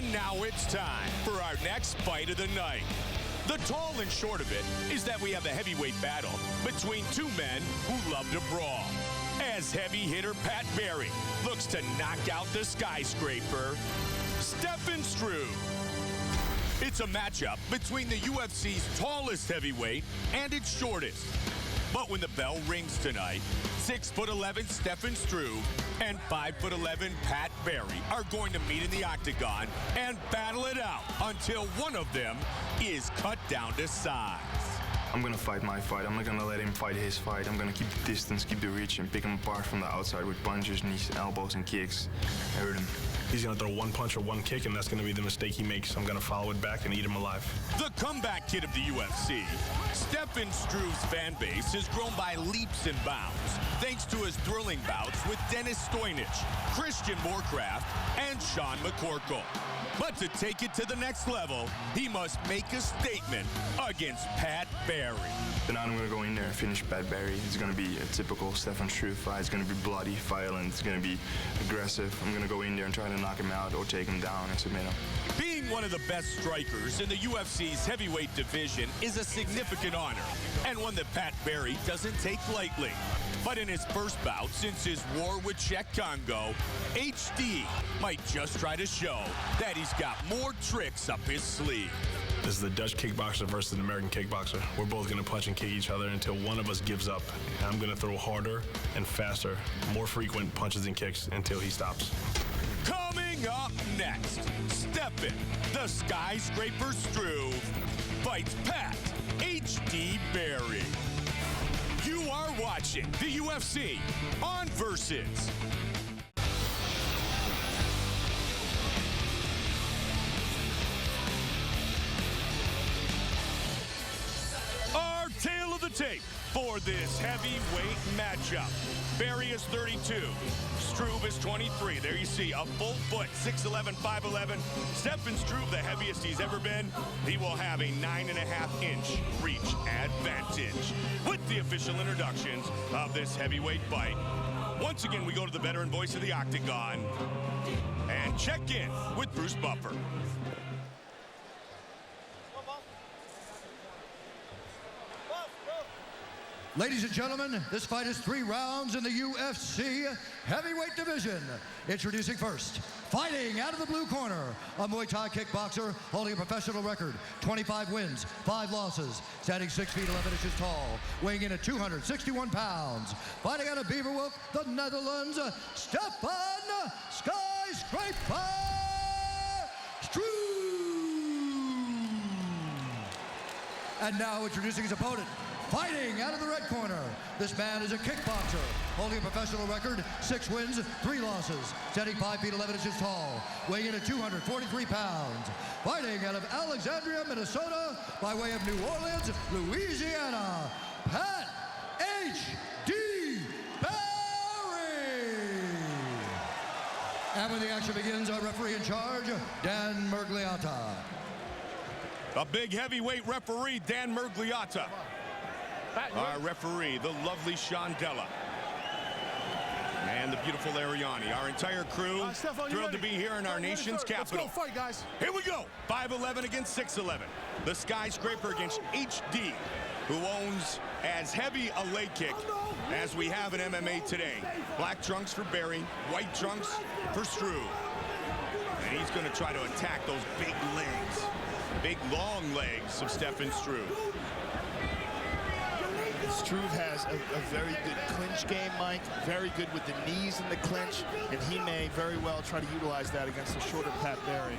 And now it's time for our next fight of the night. The tall and short of it is that we have a heavyweight battle between two men who love to brawl. As heavy hitter Pat Barry looks to knock out the skyscraper, Stefan Struve. It's a matchup between the UFC's tallest heavyweight and its shortest. But when the bell rings tonight, 6'11" Stefan Struve and 5'11" Pat Barry are going to meet in the octagon and battle it out until one of them is cut down to size. I'm going to fight my fight. I'm not going to let him fight his fight. I'm going to keep the distance, keep the reach, and pick him apart from the outside with punches, knees, elbows, and kicks. Hurt him. He's going to throw one punch or one kick, and that's going to be the mistake he makes. I'm going to follow it back and eat him alive. The comeback kid of the UFC, Stefan Struve's fan base has grown by leaps and bounds thanks to his thrilling bouts with Dennis Stoyanich, Christian Moorcraft, and Sean McCorkle. But to take it to the next level, he must make a statement against Pat Barry. Tonight I'm going to go in there and finish Pat Barry. It's going to be a typical Stefan Struve fight. It's going to be bloody, violent. It's going to be aggressive. I'm going to go in there and try to knock him out or take him down and submit him. Being one of the best strikers in the UFC's heavyweight division is a significant honor, and one that Pat Barry doesn't take lightly. But in his first bout since his war with Czech Congo, HD might just try to show that he's got more tricks up his sleeve. This is the Dutch kickboxer versus an American kickboxer. We're both going to punch and kick each other until one of us gives up. And I'm going to throw harder and faster, more frequent punches and kicks until he stops. Coming up next, Stefan, the skyscraper Struve, fights Pat HD Barry. You are watching the UFC on Versus. Our tale of the tape for this heavyweight matchup. Barry is 32. Struve is 23. There you see a full foot, 6'11", 5'11". Stefan Struve, the heaviest he's ever been. He will have a 9.5-inch reach advantage. With the official introductions of this heavyweight fight, once again, we go to the veteran voice of the octagon and check in with Bruce Buffer. Ladies and gentlemen, this fight is 3 rounds in the UFC heavyweight division. Introducing first, fighting out of the blue corner, a Muay Thai kickboxer holding a professional record, 25 wins, 5 losses, standing 6 feet 11 inches tall, weighing in at 261 pounds. Fighting out of Beverwolf, the Netherlands, Stefan Skyscraper Struve. And now introducing his opponent, fighting out of the red corner, this man is a kickboxer, holding a professional record, 6 wins, 3 losses, standing 5 feet 11 inches tall, weighing in at 243 pounds. Fighting out of Alexandria, Minnesota, by way of New Orleans, Louisiana, Pat H.D. Barry. And when the action begins, our referee in charge, Dan Mergliata. A big heavyweight referee, Dan Mergliata. Our referee, the lovely Shondella. And the beautiful Ariani. Our entire crew, Stefan, thrilled to be here in our nation's capital. Let's go fight, guys. Here we go. 5'11" against 6'11". The skyscraper against HD, who owns as heavy a leg kick as we have in MMA today. Black trunks for Barry, white trunks for Struve. And he's going to try to attack those big legs, big long legs of Stefan Struve. Struve has a very good clinch game, Mike. Very good with the knees in the clinch, and he may very well try to utilize that against the shorter Pat Barry.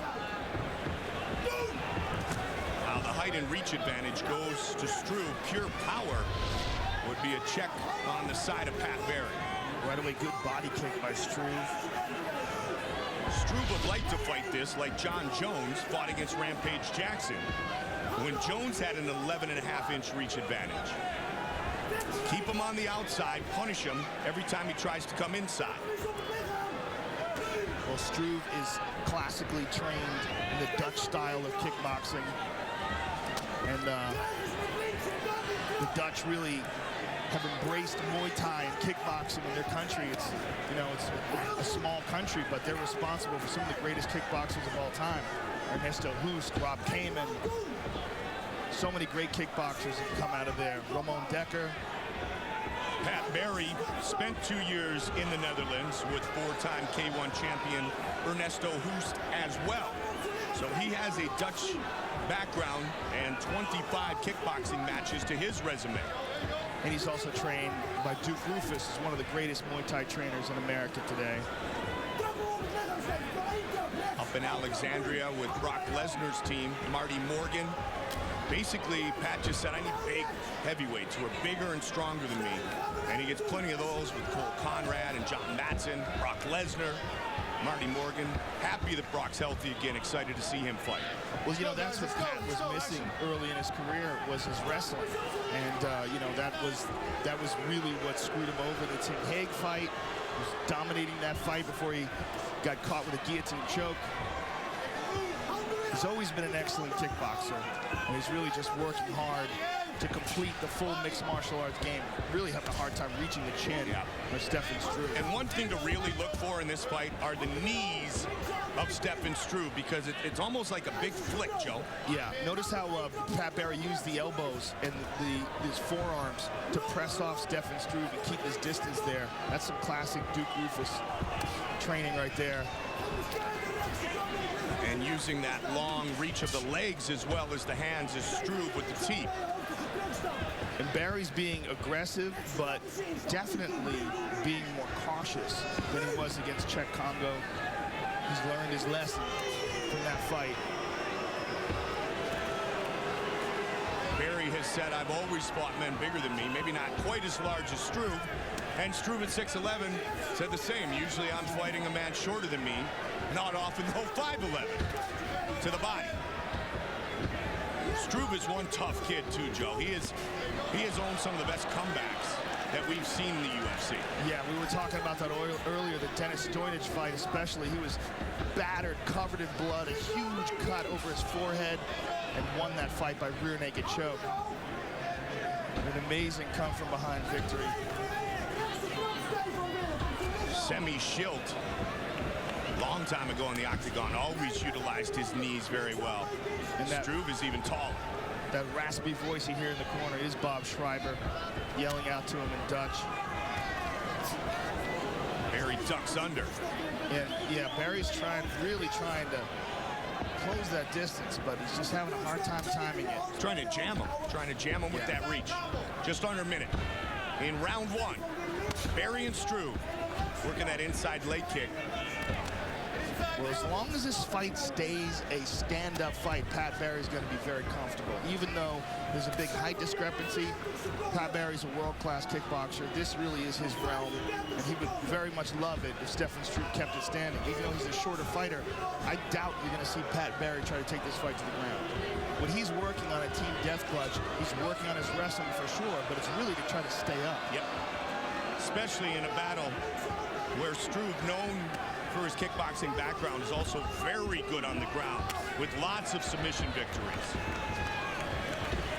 Now the height and reach advantage goes to Struve. Pure power would be a check on the side of Pat Barry. Right away, good body kick by Struve. Struve would like to fight this like John Jones fought against Rampage Jackson, when Jones had an 11.5-inch reach advantage. Keep him on the outside, punish him every time he tries to come inside. Well, Struve is classically trained in the Dutch style of kickboxing. And the Dutch really have embraced Muay Thai and kickboxing in their country. It's, you know, it's a small country, but they're responsible for some of the greatest kickboxers of all time. Ernesto Hoost, Rob Kamen. So many great kickboxers have come out of there. Ramon Decker. Pat Barry spent 2 years in the Netherlands with four-time K1 champion Ernesto Hoost as well. So he has a Dutch background and 25 kickboxing matches to his resume. And he's also trained by Duke Rufus, who's one of the greatest Muay Thai trainers in America today. Up in Alexandria with Brock Lesnar's team, Marty Morgan. Basically, Pat just said, I need big heavyweights who are bigger and stronger than me. And he gets plenty of those with Cole Conrad and John Matson, Brock Lesnar, Marty Morgan. Happy that Brock's healthy again, excited to see him fight. Well, you know, that's what Pat was missing early in his career, was his wrestling. And, you know, that was really what screwed him over. The Tim Hague fight, he was dominating that fight before he got caught with a guillotine choke. He's always been an excellent kickboxer, and he's really just working hard to complete the full mixed martial arts game. Really having a hard time reaching the chin of Stefan Struve. And one thing to really look for in this fight are the knees of Stefan Struve, because it's almost like a big flick, Joe. Yeah, notice how Pat Barry used the elbows and his forearms to press off Stefan Struve and keep his distance there. That's some classic Duke Rufus training right there. And using that long reach of the legs as well as the hands is Struve with the teeth. And Barry's being aggressive, but definitely being more cautious than he was against Czech Congo. He's learned his lesson from that fight. Barry has said, I've always fought men bigger than me, maybe not quite as large as Struve. And Struve at 6'11" said the same. Usually I'm fighting a man shorter than me, not often though 5'11" to the body. Struve is one tough kid too, Joe. He has owned some of the best comebacks that we've seen in the UFC. Yeah, we were talking about that earlier, the Dennis Stoyanich fight especially. He was battered, covered in blood, a huge cut over his forehead, and won that fight by rear naked choke. An amazing come from behind victory. Semi Schilt, long time ago in the octagon, always utilized his knees very well. And Struve is even taller. That raspy voice you hear in the corner is Bob Schreiber yelling out to him in Dutch. Barry ducks under. And yeah, Barry's really trying to close that distance, but he's just having a hard time timing it. Trying to jam him with that reach. Just under a minute. In round one, Barry and Struve working that inside leg kick. Well, as long as this fight stays a stand-up fight, Pat Barry's going to be very comfortable. Even though there's a big height discrepancy, Pat Barry's a world-class kickboxer. This really is his realm, and he would very much love it if Stefan Struve kept it standing. Even though he's a shorter fighter, I doubt you're going to see Pat Barry try to take this fight to the ground. When he's working on a team death clutch, he's working on his wrestling for sure, but it's really to try to stay up. Yep. Especially in a battle where Struve, known for his kickboxing background, is also very good on the ground with lots of submission victories.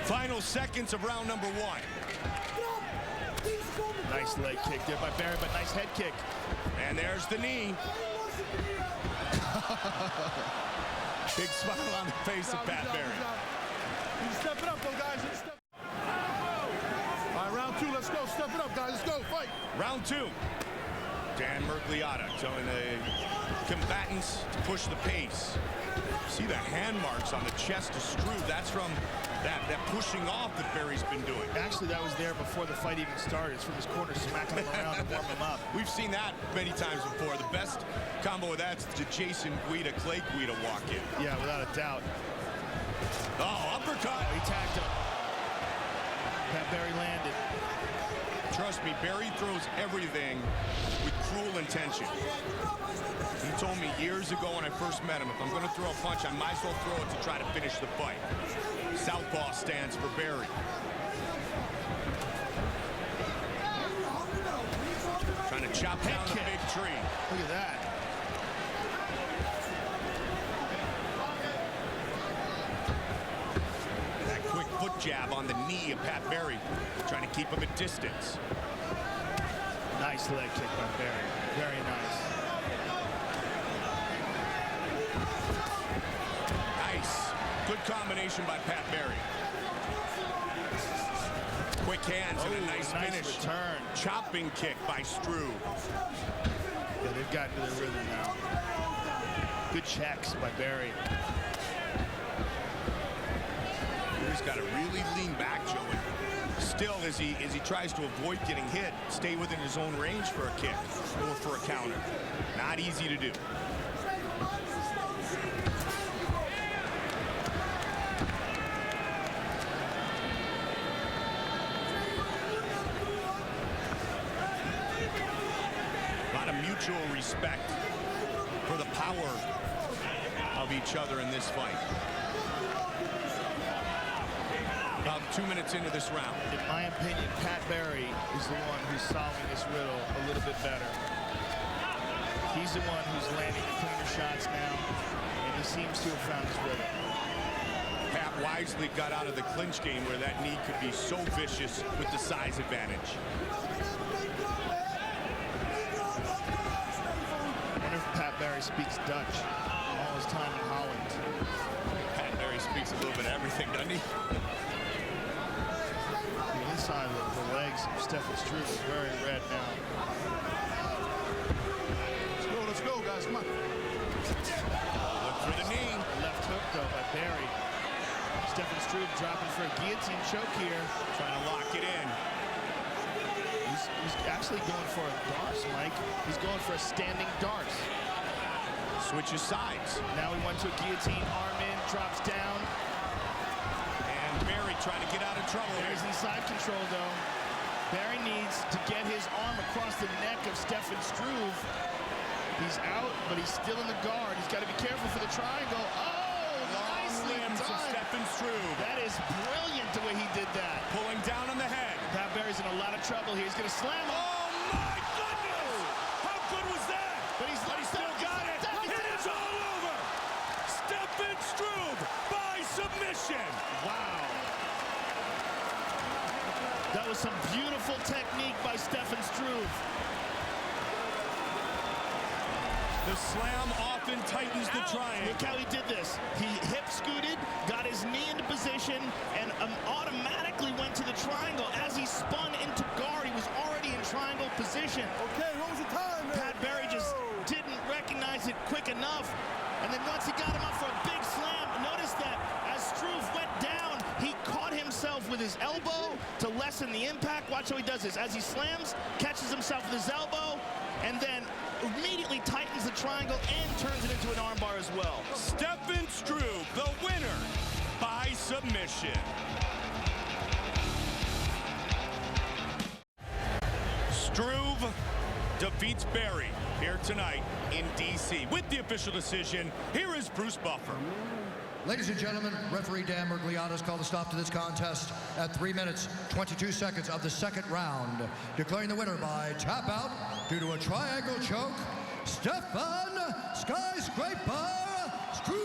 Final seconds of round number one. Nice leg kick there by Barry, but nice head kick. And there's the knee. Big smile on the face of Pat Barry. He's stepping up, though, guys. All right, round two. Let's go. Step it up, guys. Let's go. Fight. Round two. Dan Mergliotta telling the combatants to push the pace. See the hand marks on the chest of Struve. That's from that pushing off that Barry's been doing. Actually, that was there before the fight even started. It's from his corner, smacking him around to warm him up. We've seen that many times before. The best combo of that's the Jason Guida, Clay Guida walk in. Yeah, without a doubt. Oh, uppercut. Oh, he tagged him. Pat Barry landed. Trust me, Barry throws everything with cruel intention. He told me years ago when I first met him, if I'm going to throw a punch, I might as well throw it to try to finish the fight. Southpaw stance for Barry. Trying to chop down the big tree. Look at that. That quick foot jab on the knee of Pat Barry, trying to keep him at distance. Nice leg kick by Barry. Very nice. Nice. Good combination by Pat Barry. Quick hands and a nice finish. Return. Chopping kick by Struve. Yeah, they've gotten to the rhythm now. Good checks by Barry. He's got to really lean back, Joey. Still, as he tries to avoid getting hit, stay within his own range for a kick or for a counter. Not easy to do. A lot of mutual respect for the power of each other in this fight. About 2 minutes into this round. In my opinion, Pat Barry is the one who's solving this riddle a little bit better. He's the one who's landing the cleaner shots now, and he seems to have found his rhythm. Pat wisely got out of the clinch game where that knee could be so vicious with the size advantage. I wonder if Pat Barry speaks Dutch all his time in Holland. Pat Barry speaks a little bit of everything, doesn't he? The inside of the legs of Stefan Struve is very red now. Let's go, guys. Come on. Look for the knee. Left hook, though, by Barry. Stefan Struve dropping for a guillotine choke here. Trying to lock it in. He's actually going for a darce, Mike. He's going for a standing darce. Switches sides. Now he went to a guillotine, arm in, drops down. And Barry trying to get out of trouble. There's inside control, though. Barry needs to get his arm across the neck of Stefan Struve. He's out, but he's still in the guard. He's got to be careful for the triangle. Oh, nicely Limbs of done. Stefan Struve. That is brilliant the way he did that. Pulling down on the head. Pat Barry's in a lot of trouble here. He's going to slam him. Oh my goodness! How good was that? But he still got it. It is all over. Stefan Struve by submission. Wow. That was some beautiful technique by Stefan Struve. The slam often tightens the triangle. Look how he did this. He hip scooted, got his knee into position, and automatically went to the triangle. As he spun into guard, he was already in triangle position. Okay, what was the time, man? Pat Barry just didn't recognize it quick enough. And then once he got him up for a big slam, notice that as Struve went down, he caught himself with his elbow to lessen the impact. Watch how he does this. As he slams, catches himself with his elbow, and then immediately tightens the triangle and turns it into an armbar as well. Stefan Struve, the winner by submission. Struve defeats Barry here tonight in D.C. With the official decision, here is Bruce Buffer. Ladies and gentlemen, referee Dan Mergliano's called a stop to this contest at 3 minutes, 22 seconds of the second round, declaring the winner by tap out due to a triangle choke, Stefan Skyscraper Struve.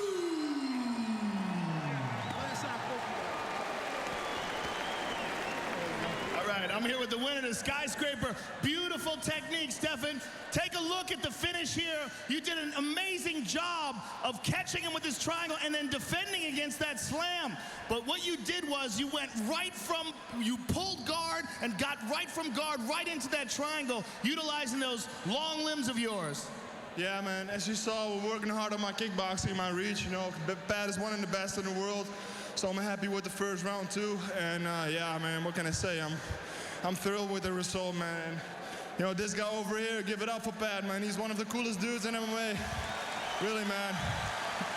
All right, I'm here with the winner, the Skyscraper. Beautiful technique, Stefan. Take a look at the finish here. You did an amazing job of catching him with this triangle and then defending against that slam. But what you did was you went right from, you pulled guard and got right from guard right into that triangle, utilizing those long limbs of yours. Yeah, man, as you saw, we're working hard on my kickboxing, my reach. You know, Pat is one of the best in the world. So I'm happy with the first round, too. And, yeah, man, what can I say? I'm thrilled with the result, man. You know, this guy over here, give it up for Pat, man. He's one of the coolest dudes in MMA. Really, man.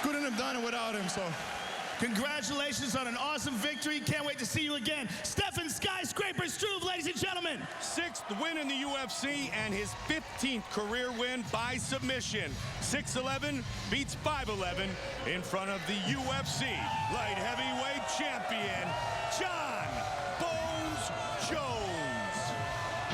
Couldn't have done it without him, so. Congratulations on an awesome victory. Can't wait to see you again. Stefan Skyscraper Struve, ladies and gentlemen. 6th win in the UFC and his 15th career win by submission. 6'11" beats 5'11" in front of the UFC light heavyweight champion, John Bones Jones.